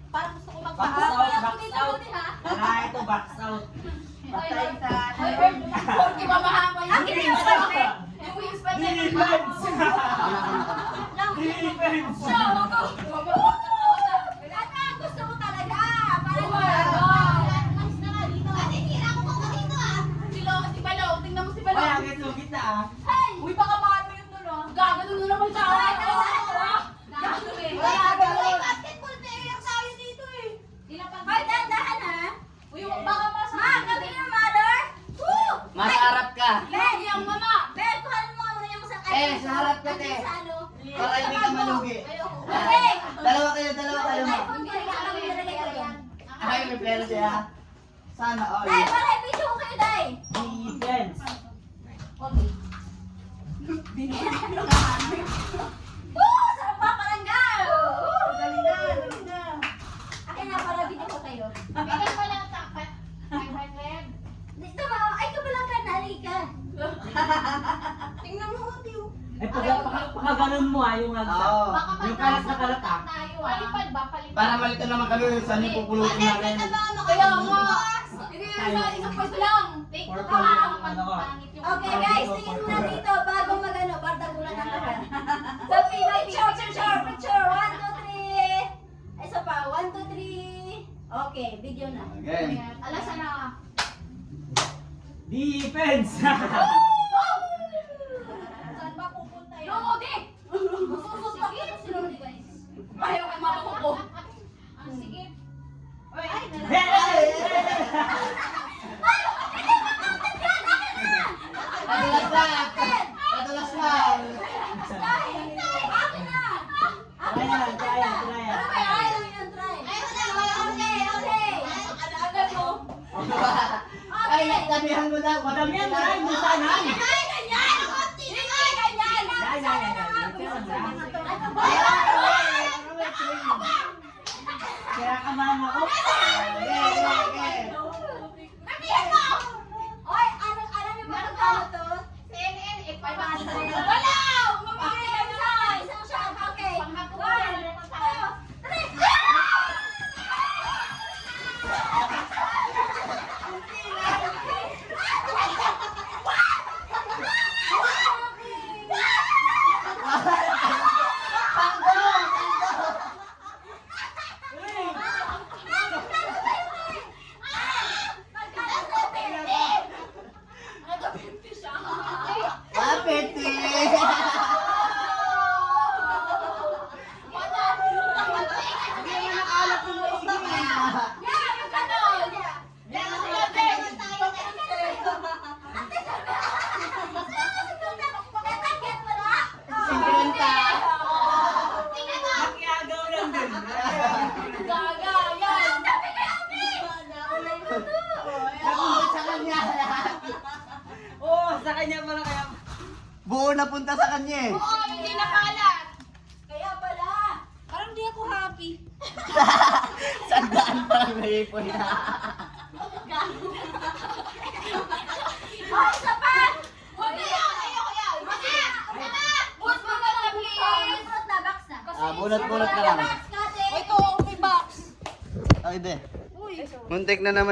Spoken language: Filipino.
Parang gusto ko Box magpahal. out, box out. Ah, ito box out. Patay sa Porque mamahama yan. Akin yung wings. Yung wings pa dyan. Defense! Defense! Siya, wag. Ata, gusto mo talaga. Parang si Balaw, tingnan mo si Balaw. Ay, agad sugit na ah. Hey! Uy, baka maano yun nun ah. Gagano na naman siya. Gagano eh. Basketball player tayo dito eh. Hoy, dahan ha. Uy, baka mas... Ma, gabi na mother. Woo! Mas harap ka. Ben, yung mama. Ben, kuhanin mo muna yung sa... Sa harap ka, te. Sa ano? Para hindi ka malugi. Okay. Dalawa kayo, dalawa kayo. iPhone ko, ilalagay ko yan. Ay, may pera siya. Sana all. Dai, para video ko kayo, Dai. Defense! Okay. Woo! Sarap pa palanggal! Dali na, dali na. Akin na para video ko kayo. Bigyan mo lang tapat. 500. Dito ba? Ay, kabalang ka, nali ka. Tingnan mo, Tiyo. Ay, pagkaganon mo ah, yung agsa. Oo. Baka Yung kalat na kalat ah. tayo ah. Palipad ba? Palipad. Para malito naman kami saan yung pupulutin natin. Kaya nga. Hindi na sa isang pwesto lang. Take Or two pang- ah. ano ka? Pangit yung... Okay guys, tingin muna dito bago magano, bardagulan ng lahat. Sa picture, 1, 2, 3. Isa pa, 1, 2, 3. Okay, video na. Okay. Alas na. Defense! Saan ba pupunta yun? Yung odi! Masusuntok ito sila mo guys. Ayaw kay mama ko. Ang sige. Ay, Kadulas lang. Kadulas lang. Akin na! Kaya, kaya, kaya. Ano ba ayaw yun, try? Okay. Alagal mo. Ay, nagdamihan mo na. Madamihan, maraming busanan. Ay, ganyan! Hindi ganyan! Yan, yan, yan, yan. Kaya ka mama ko. Sabihin mo! Oy, alam niyo ba kung paano to? CNN, eh, 500. Wala! Mamigay kami sa isang shot. Okay. 1, 2, 3. Kapiti. Nakiagaw lang din. Napunta sa kanya. Oo, sa kanya pala kaya. Buo na punta sa kanya eh. Oo, hindi nakalat. Kaya pala. Parang di ako happy. Sandaan pa lang naipon na. Oh, isa pa! Huwag na yan, ayoko yan. Boss, mo na lang, please! Bunot na, box na. Bunot-bunot ka lang. Box, kate. Ito, may box. Okay, be. Muntik na naman.